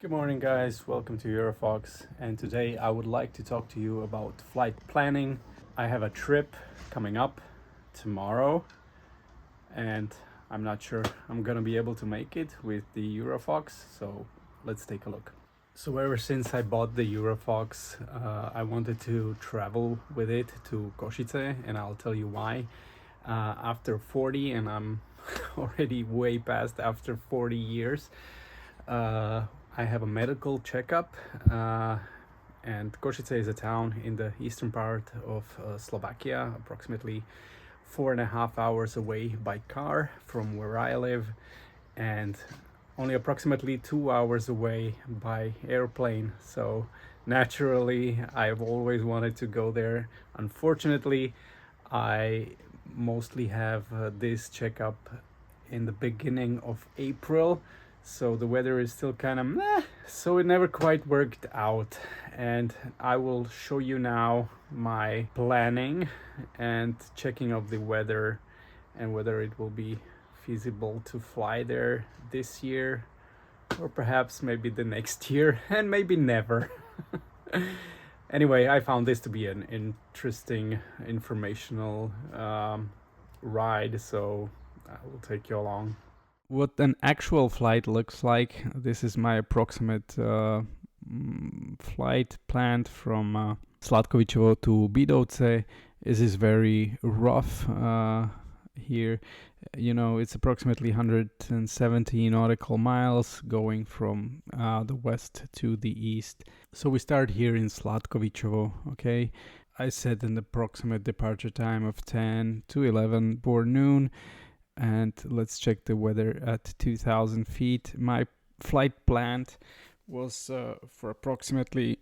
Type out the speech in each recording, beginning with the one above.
Good morning, guys. Welcome to EuroFOX. And today I would like to talk to you about flight planning. I have a trip coming up tomorrow, and I'm not sure I'm gonna be able to make it with the EuroFOX. So let's take a look. So ever since I bought the EuroFOX, I wanted to travel with it to Košice, and I'll tell you why. After 40, and I'm already way past after 40 years. I have a medical checkup, and Košice is a town in the eastern part of Slovakia, approximately 4.5 hours away by car from where I live, and only approximately 2 hours away by airplane. So naturally, I've always wanted to go there. Unfortunately, I mostly have this checkup in the beginning of April, so the weather is still kind of meh, so it never quite worked out. And I will show you now my planning and checking of the weather and whether it will be feasible to fly there this year, or perhaps maybe the next year, and maybe never. Anyway, I found this to be an interesting informational ride, so I will take you along. What an actual flight looks like. This is my approximate flight planned from Slatkovičovo to Bidovce. This is very rough here. You know, it's approximately 170 nautical miles going from the west to the east. So we start here in Slatkovičovo, okay? I set an approximate departure time of 10 to 11 before noon. And let's check the weather at 2,000 feet. My flight planned was for approximately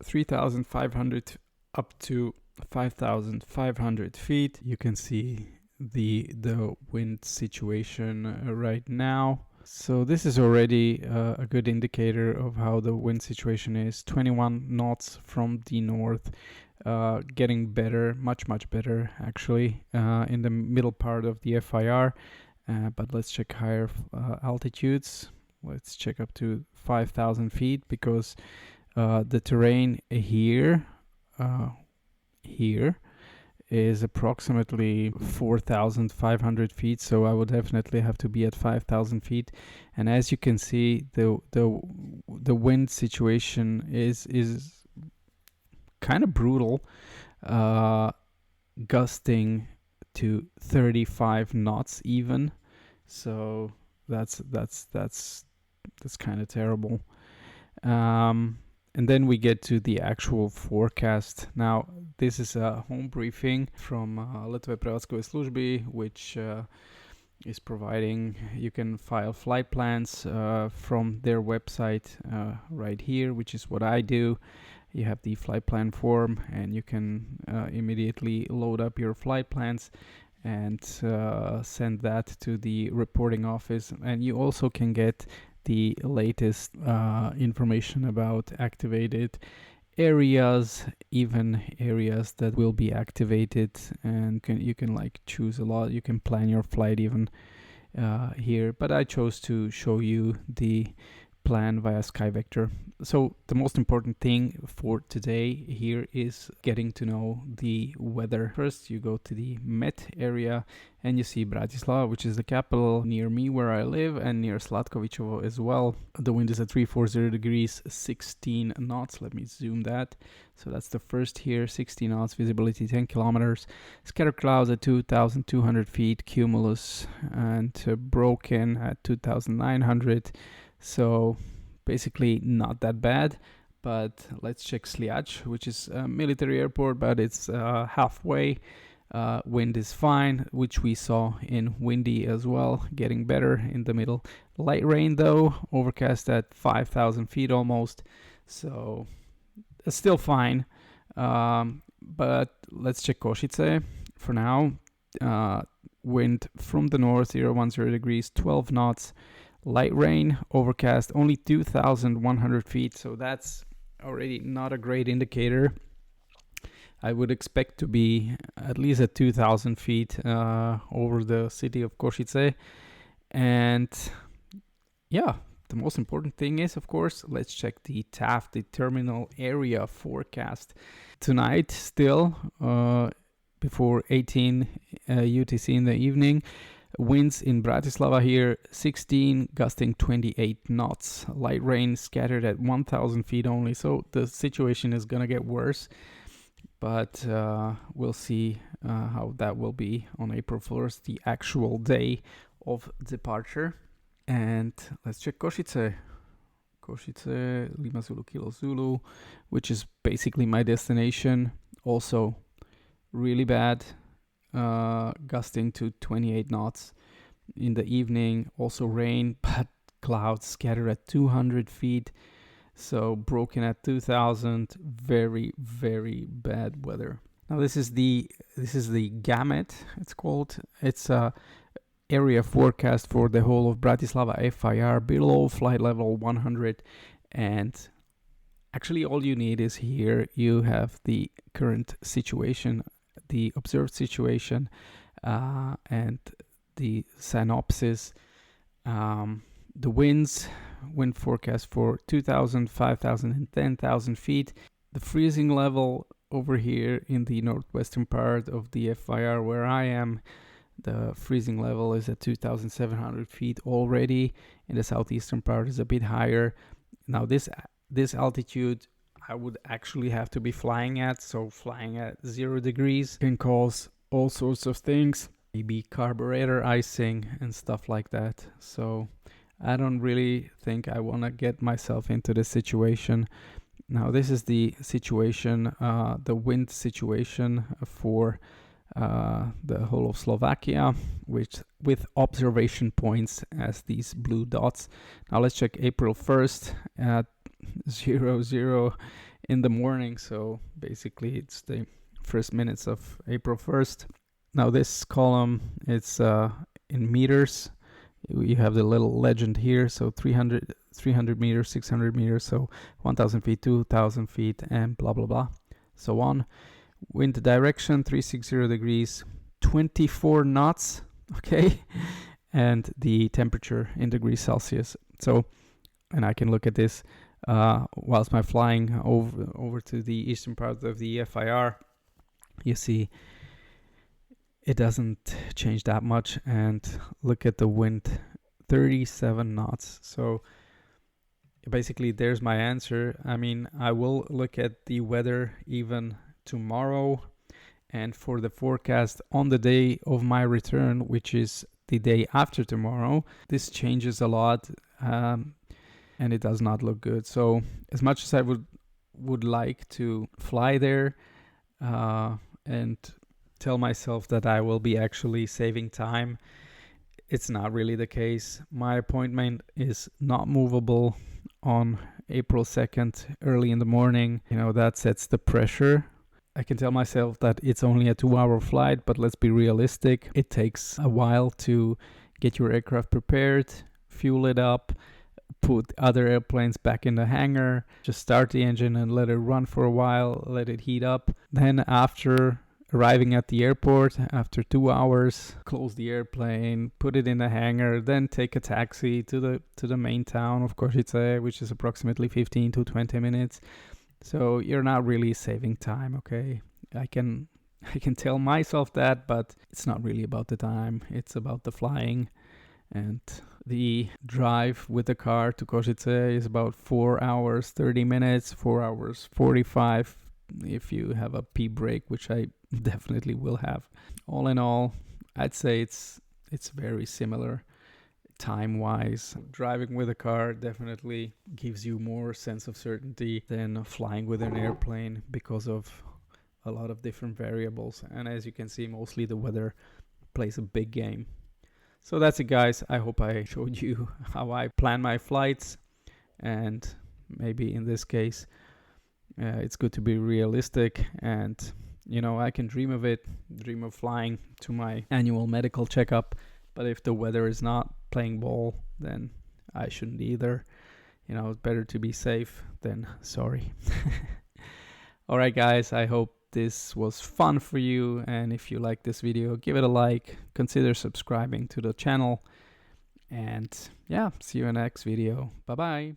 3,500 up to 5,500 feet. You can see the wind situation right now. So this is already a good indicator of how the wind situation is. 21 knots from the north. Getting better, much better actually, in the middle part of the FIR. But let's check higher altitudes. Let's check up to 5,000 feet, because the terrain here is approximately 4,500 feet, so I would definitely have to be at 5,000 feet. And as you can see, the wind situation is kind of brutal, gusting to 35 knots even. So that's kind of terrible. And then we get to the actual forecast. Now, this is a home briefing from Letové prevádzkové služby, which is providing, you can file flight plans from their website right here, which is what I do. You have the flight plan form, and you can immediately load up your flight plans and send that to the reporting office. And you also can get the latest information about activated areas, even areas that will be activated, and you can like choose a lot. You can plan your flight even here, but I chose to show you the plan via SkyVector. So the most important thing for today here is getting to know the weather. First, you go to the Met area and you see Bratislava, which is the capital, near me where I live, and near Slatkovičovo as well. The wind is at 340 degrees, 16 knots. Let me zoom that. So that's the first here, 16 knots, visibility 10 kilometers. Scatter clouds at 2,200 feet, cumulus and broken at 2,900. So basically not that bad. But let's check Sliač, which is a military airport, but it's halfway. Wind is fine, which we saw in windy as well, getting better in the middle. Light rain though, overcast at 5,000 feet almost, so it's still fine. But let's check Košice for now. Wind from the north, 010 degrees, 12 knots. Light rain, overcast, only 2,100 feet, so that's already not a great indicator. I would expect to be at least at 2,000 feet over the city of Košice. And yeah, the most important thing is, of course, let's check the TAF, the terminal area forecast. Tonight, still, before 18 UTC in the evening, winds in Bratislava here 16, gusting 28 knots. Light rain scattered at 1,000 feet only, so the situation is gonna get worse. But we'll see how that will be on April 1st, the actual day of departure. And let's check Košice. Košice, Lima Zulu Kilo Zulu, which is basically my destination. Also really bad, gusting to 28 knots in the evening. Also rain, but clouds scattered at 200 feet. So broken at 2000, very, very bad weather. Now this is the gamut, it's called. It's a area forecast for the whole of Bratislava FIR below flight level 100, and actually all you need is here you have the current situation, the observed situation, and the synopsis. The wind forecast for 2,000, 5,000 and 10,000 feet. The freezing level over here in the northwestern part of the FIR where I am, the freezing level is at 2,700 feet already. In the southeastern part is a bit higher. Now this altitude I would actually have to be flying at, so flying at 0 degrees can cause all sorts of things, maybe carburetor icing and stuff like that. So I don't really think I want to get myself into this situation. Now this is the situation, the wind situation for the whole of Slovakia, which with observation points as these blue dots. Now let's check April 1st at 00 in the morning. So basically it's the first minutes of April 1st. Now this column, it's in meters. You have the little legend here, so 300 meters, 600 meters, so 1,000 feet, 2,000 feet, and blah, blah, blah, so on. Wind direction, 360 degrees, 24 knots, okay? And the temperature in degrees Celsius. So, and I can look at this whilst I'm flying over to the eastern part of the FIR. You see, it doesn't change that much, and look at the wind, 37 knots. So basically there's my answer. I mean, I will look at the weather even tomorrow, and for the forecast on the day of my return, which is the day after tomorrow, this changes a lot, and it does not look good. So as much as I would like to fly there and tell myself that I will be actually saving time, it's not really the case. My appointment is not movable on April 2nd early in the morning. You know, that sets the pressure. I can tell myself that it's only a 2-hour flight, but let's be realistic. It takes a while to get your aircraft prepared, fuel it up, put other airplanes back in the hangar, just start the engine and let it run for a while, let it heat up. Then after arriving at the airport, after 2 hours, close the airplane, put it in the hangar, then take a taxi to the main town of Košice, which is approximately 15 to 20 minutes. So you're not really saving time, okay? I can tell myself that, but it's not really about the time. It's about the flying. And the drive with the car to Košice is about 4 hours 30 minutes, 4 hours 45 if you have a pee break, which I definitely will have. All in all, I'd say it's very similar time-wise. Driving with a car definitely gives you more sense of certainty than flying with an airplane because of a lot of different variables. And as you can see, mostly the weather plays a big game. So that's it, guys. I hope I showed you how I plan my flights, and maybe in this case it's good to be realistic, and you know, I can dream of flying to my annual medical checkup, but if the weather is not playing ball, then I shouldn't either. You know, it's better to be safe than sorry. All right, guys, I hope this was fun for you, and if you like this video, give it a like, consider subscribing to the channel, And yeah, see you in the next video. Bye bye.